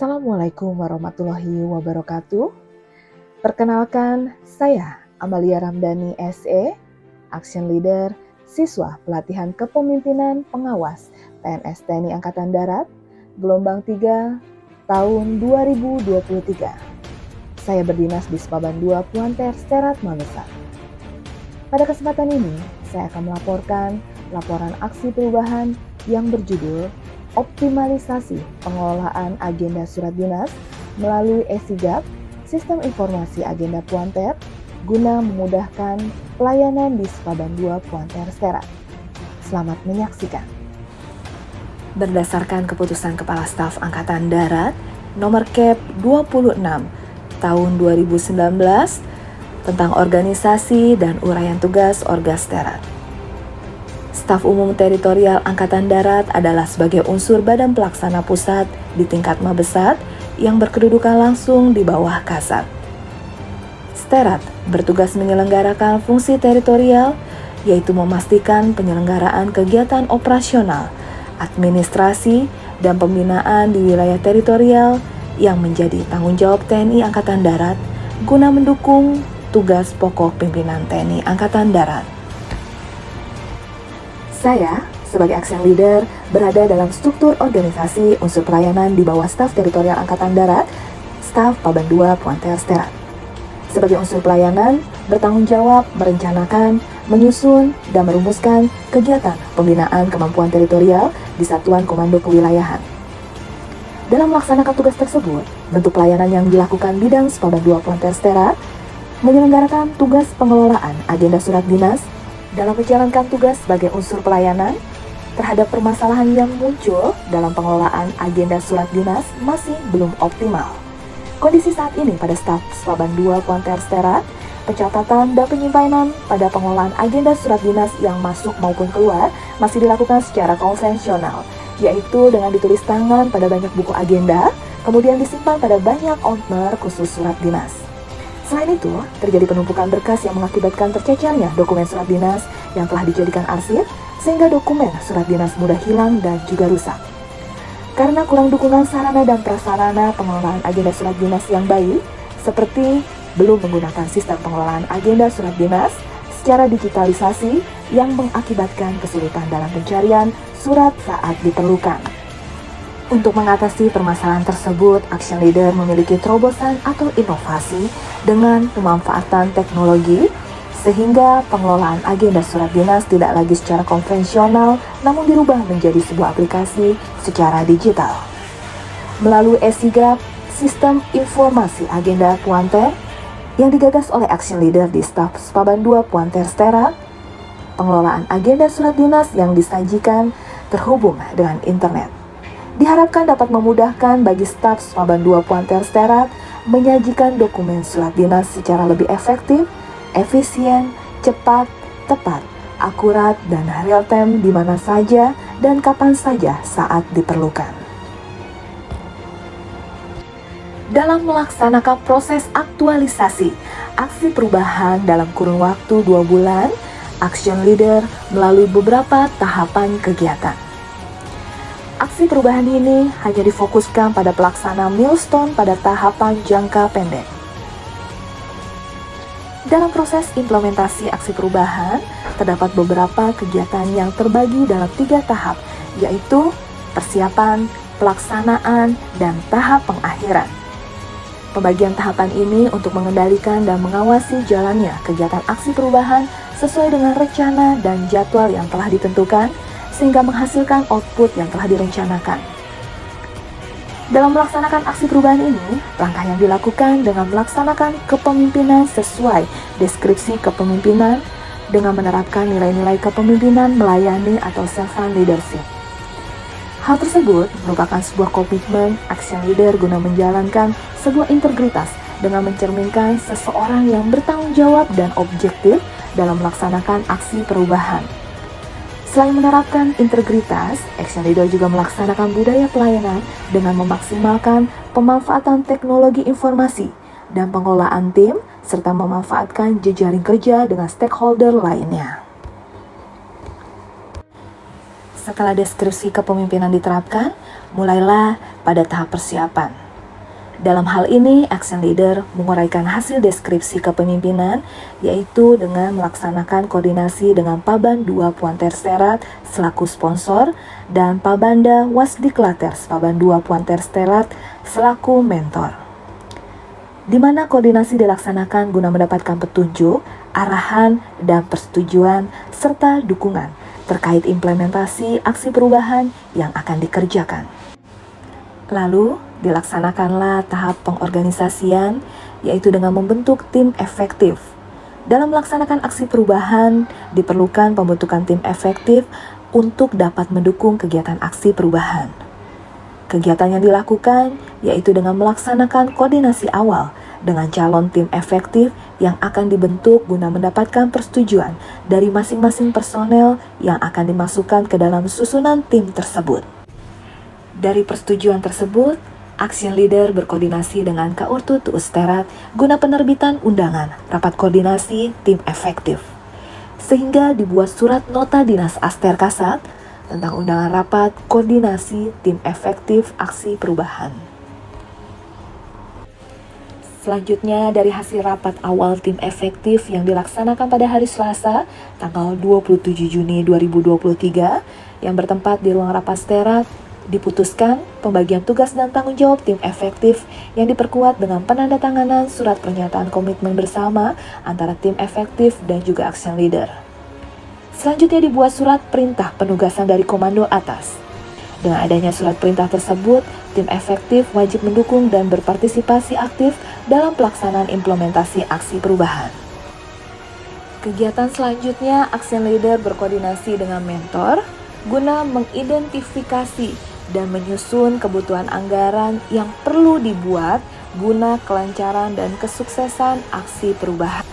Assalamualaikum warahmatullahi wabarakatuh. Perkenalkan, saya Amalia Ramdhani SE, Action Leader, siswa pelatihan kepemimpinan pengawas PNS TNI Angkatan Darat, gelombang 3, tahun 2023. Saya berdinas di Spaban 2 Puanter Sterat Mabesat. Pada kesempatan ini, saya akan melaporkan laporan aksi perubahan yang berjudul Optimalisasi Pengelolaan Agenda Surat Dinas melalui e-Sigap, Sistem Informasi Agenda Puanter, guna memudahkan pelayanan di Spaban 2 Puanter Sterat. Selamat menyaksikan. Berdasarkan keputusan Kepala Staf Angkatan Darat nomor Kep 26 tahun 2019 tentang organisasi dan uraian tugas Orgas Sterat. Staf Umum Teritorial Angkatan Darat adalah sebagai unsur badan pelaksana pusat di tingkat Mabesat yang berkedudukan langsung di bawah Kasat. Sterat bertugas menyelenggarakan fungsi teritorial, yaitu memastikan penyelenggaraan kegiatan operasional, administrasi, dan pembinaan di wilayah teritorial yang menjadi tanggung jawab TNI Angkatan Darat guna mendukung tugas pokok pimpinan TNI Angkatan Darat. Saya, sebagai Action Leader, berada dalam struktur organisasi unsur pelayanan di bawah Staf Teritorial Angkatan Darat, Staf Paban 2 Puanter Sterat. Sebagai unsur pelayanan, bertanggung jawab merencanakan, menyusun, dan merumuskan kegiatan pembinaan kemampuan teritorial di Satuan Komando Kewilayahan. Dalam melaksanakan tugas tersebut, bentuk pelayanan yang dilakukan bidang Spaban 2 Puanter Sterat menyelenggarakan tugas pengelolaan agenda surat dinas dalam menjalankan tugas sebagai unsur pelayanan terhadap permasalahan yang muncul dalam pengelolaan agenda surat dinas masih belum optimal. Kondisi saat ini pada staf Spaban 2 Puanter Sterat, pencatatan dan penyimpanan pada pengelolaan agenda surat dinas yang masuk maupun keluar masih dilakukan secara konvensional, yaitu dengan ditulis tangan pada banyak buku agenda, kemudian disimpan pada banyak owner khusus surat dinas. Selain itu, terjadi penumpukan berkas yang mengakibatkan tercecernya dokumen surat dinas yang telah dijadikan arsip, sehingga dokumen surat dinas mudah hilang dan juga rusak. Karena kurang dukungan sarana dan prasarana pengelolaan agenda surat dinas yang baik, seperti belum menggunakan sistem pengelolaan agenda surat dinas secara digitalisasi yang mengakibatkan kesulitan dalam pencarian surat saat diperlukan. Untuk mengatasi permasalahan tersebut, Action Leader memiliki terobosan atau inovasi dengan pemanfaatan teknologi sehingga pengelolaan agenda surat dinas tidak lagi secara konvensional namun dirubah menjadi sebuah aplikasi secara digital. Melalui e-Sigap, Sistem Informasi Agenda Puanter yang digagas oleh Action Leader di Staf Spaban 2 Puanter Sterat, pengelolaan agenda surat dinas yang disajikan terhubung dengan internet. Diharapkan dapat memudahkan bagi staf Spaban 2 Puanter Sterat menyajikan dokumen surat dinas secara lebih efektif, efisien, cepat, tepat, akurat, dan real time di mana saja dan kapan saja saat diperlukan. Dalam melaksanakan proses aktualisasi aksi perubahan dalam kurun waktu 2 bulan, Action Leader melalui beberapa tahapan kegiatan. Aksi perubahan ini hanya difokuskan pada pelaksanaan milestone pada tahapan jangka pendek. Dalam proses implementasi aksi perubahan, terdapat beberapa kegiatan yang terbagi dalam 3 tahap, yaitu persiapan, pelaksanaan, dan tahap pengakhiran. Pembagian tahapan ini untuk mengendalikan dan mengawasi jalannya kegiatan aksi perubahan sesuai dengan rencana dan jadwal yang telah ditentukan, sehingga menghasilkan output yang telah direncanakan. Dalam melaksanakan aksi perubahan ini, langkah yang dilakukan dengan melaksanakan kepemimpinan sesuai deskripsi kepemimpinan dengan menerapkan nilai-nilai kepemimpinan melayani atau servant leadership. Hal tersebut merupakan sebuah komitmen Action Leader guna menjalankan sebuah integritas dengan mencerminkan seseorang yang bertanggung jawab dan objektif dalam melaksanakan aksi perubahan. Selain menerapkan integritas, Action Leader juga melaksanakan budaya pelayanan dengan memaksimalkan pemanfaatan teknologi informasi dan pengelolaan tim, serta memanfaatkan jejaring kerja dengan stakeholder lainnya. Setelah deskripsi kepemimpinan diterapkan, mulailah pada tahap persiapan. Dalam hal ini, action leader menguraikan hasil deskripsi kepemimpinan, yaitu dengan melaksanakan koordinasi dengan Paban 2 Puanter Sterat selaku sponsor dan Pabanda Wasdiklaters Paban 2 Puanter Sterat selaku mentor. Di mana koordinasi dilaksanakan guna mendapatkan petunjuk, arahan, dan persetujuan, serta dukungan terkait implementasi aksi perubahan yang akan dikerjakan. Lalu, dilaksanakanlah tahap pengorganisasian, yaitu dengan membentuk tim efektif. Dalam melaksanakan aksi perubahan, diperlukan pembentukan tim efektif untuk dapat mendukung kegiatan aksi perubahan. Kegiatan yang dilakukan yaitu dengan melaksanakan koordinasi awal dengan calon tim efektif yang akan dibentuk guna mendapatkan persetujuan dari masing-masing personel yang akan dimasukkan ke dalam susunan tim tersebut. Dari persetujuan tersebut, action leader berkoordinasi dengan Kaurtu Tuus Sterat guna penerbitan undangan rapat koordinasi tim efektif, sehingga dibuat surat nota dinas Aster Kasat tentang undangan rapat koordinasi tim efektif aksi perubahan. Selanjutnya, dari hasil rapat awal tim efektif yang dilaksanakan pada hari Selasa, tanggal 27 Juni 2023, yang bertempat di ruang rapat Sterat, diputuskan pembagian tugas dan tanggung jawab tim efektif yang diperkuat dengan penandatanganan surat pernyataan komitmen bersama antara tim efektif dan juga action leader. Selanjutnya dibuat surat perintah penugasan dari komando atas. Dengan adanya surat perintah tersebut, tim efektif wajib mendukung dan berpartisipasi aktif dalam pelaksanaan implementasi aksi perubahan. Kegiatan selanjutnya, action leader berkoordinasi dengan mentor guna mengidentifikasi dan menyusun kebutuhan anggaran yang perlu dibuat guna kelancaran dan kesuksesan aksi perubahan.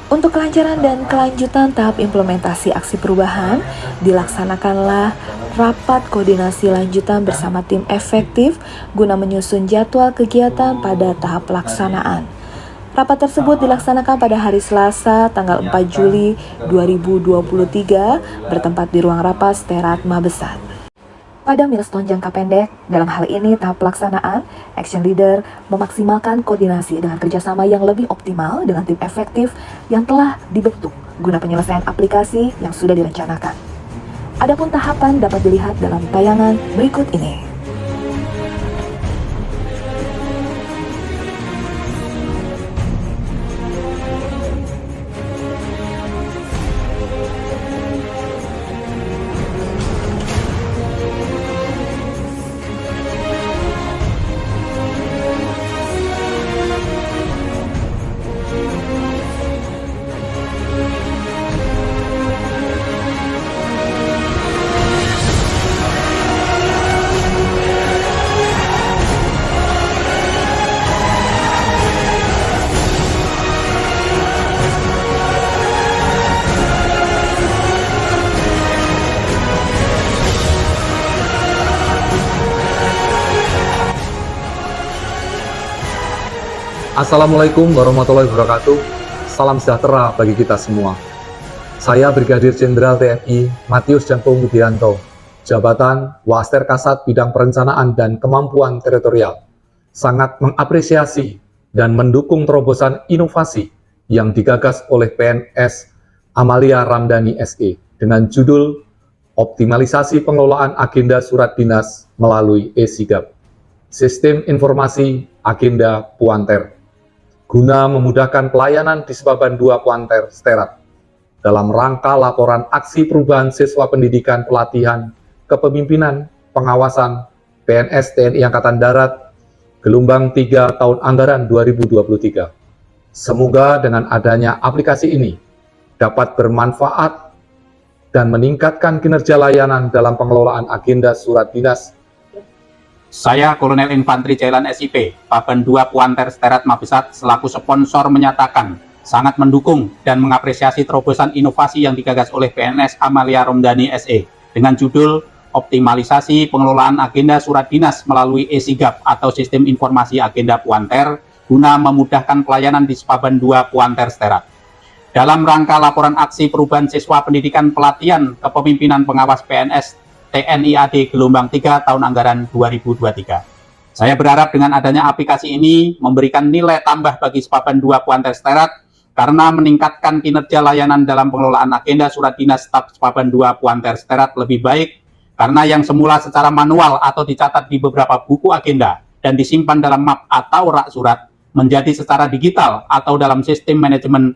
Untuk kelancaran dan kelanjutan tahap implementasi aksi perubahan, dilaksanakanlah rapat koordinasi lanjutan bersama tim efektif guna menyusun jadwal kegiatan pada tahap pelaksanaan. Rapat tersebut dilaksanakan pada hari Selasa, tanggal 4 Juli 2023, bertempat di ruang rapat Sterat Mabesat. Pada milestone jangka pendek, dalam hal ini tahap pelaksanaan, action leader memaksimalkan koordinasi dengan kerjasama yang lebih optimal dengan tim efektif yang telah dibentuk guna penyelesaian aplikasi yang sudah direncanakan. Adapun tahapan dapat dilihat dalam tayangan berikut ini. Assalamualaikum warahmatullahi wabarakatuh. Salam sejahtera bagi kita semua. Saya Brigadir Jenderal TNI Matius Janto Mudianto, jabatan Waster Kasat Bidang Perencanaan dan Kemampuan Teritorial, sangat mengapresiasi dan mendukung terobosan inovasi yang digagas oleh PNS Amalia Ramdhani SE dengan judul Optimalisasi Pengelolaan Agenda Surat Dinas melalui e-Sigap, Sistem Informasi Agenda Puanter, guna memudahkan pelayanan di Paban 2 Puanter Sterat dalam rangka laporan aksi perubahan siswa pendidikan pelatihan kepemimpinan pengawasan PNS TNI Angkatan Darat gelombang 3 tahun anggaran 2023. Semoga dengan adanya aplikasi ini dapat bermanfaat dan meningkatkan kinerja layanan dalam pengelolaan agenda surat dinas. Saya Kolonel Infanteri Jalan SIP, Paban 2 Puanter Sterat Mabesat selaku sponsor menyatakan sangat mendukung dan mengapresiasi terobosan inovasi yang digagas oleh PNS Amalia Ramdhani SE dengan judul Optimalisasi Pengelolaan Agenda Surat Dinas melalui e-Sigap atau Sistem Informasi Agenda Puanter guna memudahkan pelayanan di Paban 2 Puanter Sterat. Dalam rangka laporan aksi perubahan siswa pendidikan pelatihan kepemimpinan pengawas PNS TNI AD gelombang 3 tahun anggaran 2023. Saya berharap dengan adanya aplikasi ini memberikan nilai tambah bagi Sepaban 2 Puanter Sterat karena meningkatkan kinerja layanan dalam pengelolaan agenda surat dinas staf Sepaban 2 Puanter Sterat lebih baik karena yang semula secara manual atau dicatat di beberapa buku agenda dan disimpan dalam map atau rak surat menjadi secara digital atau dalam sistem manajemen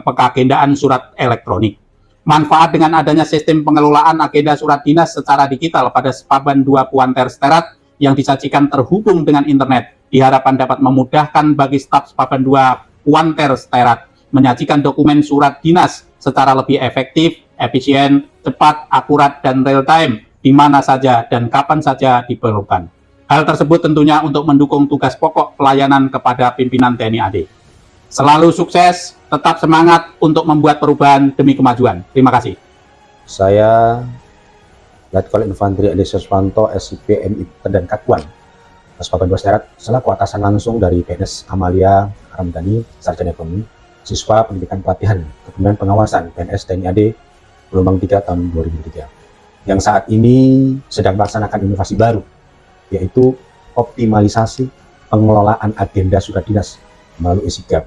pengagendaan surat elektronik. Manfaat dengan adanya sistem pengelolaan agenda surat dinas secara digital pada Sepaban 2 Puanter Sterat yang disajikan terhubung dengan internet diharapkan dapat memudahkan bagi staf Sepaban 2 Puanter Sterat menyajikan dokumen surat dinas secara lebih efektif, efisien, cepat, akurat, dan real time di mana saja dan kapan saja diperlukan. Hal tersebut tentunya untuk mendukung tugas pokok pelayanan kepada pimpinan TNI AD. Selalu sukses, tetap semangat untuk membuat perubahan demi kemajuan. Terima kasih. Saya Letkol Infantri Adi Siswanto, SIP MI dan Katuan Sepaban 2 Sterat, selaku atasan langsung dari PNS Amalia Ramdhani, Sarjana Ekonomi, siswa pendidikan pelatihan kepemimpinan pengawasan PNS TNI AD gelombang 3 tahun 2003, yang saat ini sedang melaksanakan inovasi baru, yaitu optimalisasi pengelolaan agenda surat dinas melalui SIGAP.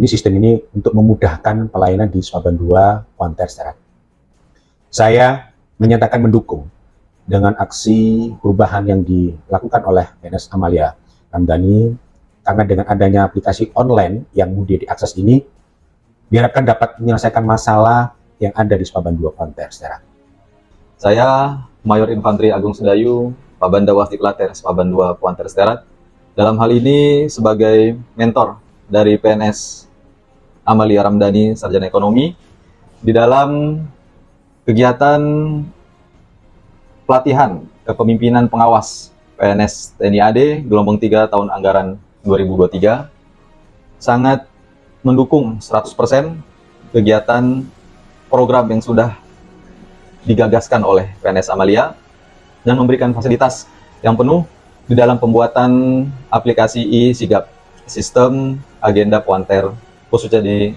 Ini sistem ini untuk memudahkan pelayanan di Sepaban 2 Puanter Sterat. Saya menyatakan mendukung dengan aksi perubahan yang dilakukan oleh PNS Amalia Ramdhani, karena dengan adanya aplikasi online yang mudah diakses ini diharapkan dapat menyelesaikan masalah yang ada di Sepaban 2 Puanter Sterat. Saya Mayor Infantri Agung Sedayu, Pabanda Wasdiklater Sepaban 2 Puanter Sterat, dalam hal ini sebagai mentor dari PNS Amalia Ramdhani, Sarjana Ekonomi, di dalam kegiatan pelatihan kepemimpinan pengawas PNS TNI AD gelombang 3 tahun anggaran 2023 sangat mendukung 100% kegiatan program yang sudah digagaskan oleh PNS Amalia dan memberikan fasilitas yang penuh di dalam pembuatan aplikasi e-SIGAP, sistem agenda Puanter, khususnya di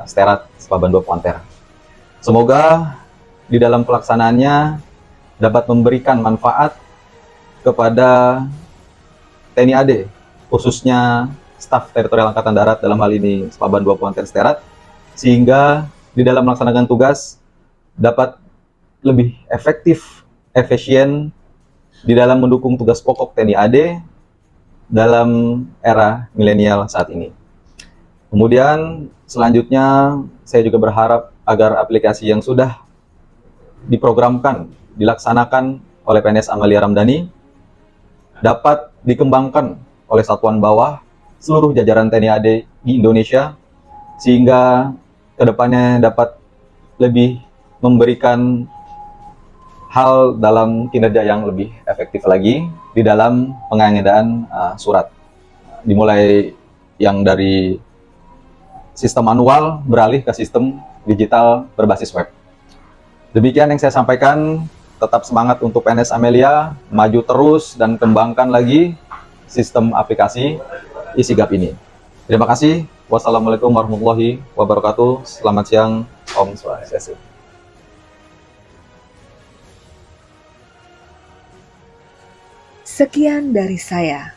Sterat Sepaban 2 Puanter. Semoga di dalam pelaksanaannya dapat memberikan manfaat kepada TNI AD, khususnya staf teritorial Angkatan Darat dalam hal ini Sepaban 2 Puanter Sterat, sehingga di dalam melaksanakan tugas dapat lebih efektif, efisien di dalam mendukung tugas pokok TNI AD dalam era milenial saat ini. Kemudian selanjutnya saya juga berharap agar aplikasi yang sudah diprogramkan, dilaksanakan oleh PNS Amalia Ramdhani dapat dikembangkan oleh satuan bawah seluruh jajaran TNI AD di Indonesia, sehingga kedepannya dapat lebih memberikan hal dalam kinerja yang lebih efektif lagi di dalam pengagendaan surat, dimulai yang dari sistem manual beralih ke sistem digital berbasis web. Demikian yang saya sampaikan. Tetap semangat untuk PNS Amalia, maju terus dan kembangkan lagi sistem aplikasi e-SIGAP ini. Terima kasih. Wassalamualaikum warahmatullahi wabarakatuh. Selamat siang. Om Swastiastu. Sekian dari saya.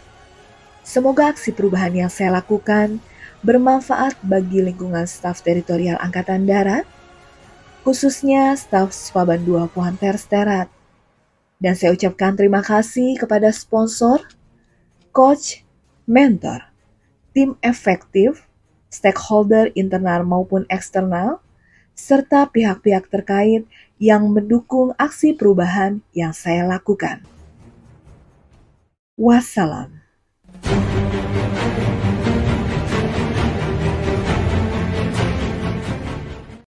Semoga aksi perubahan yang saya lakukan bermanfaat bagi lingkungan staf teritorial Angkatan Darat, khususnya staf Sepaban 2 Puanter Sterat. Dan saya ucapkan terima kasih kepada sponsor, coach, mentor, tim efektif, stakeholder internal maupun eksternal, serta pihak-pihak terkait yang mendukung aksi perubahan yang saya lakukan. Wassalam.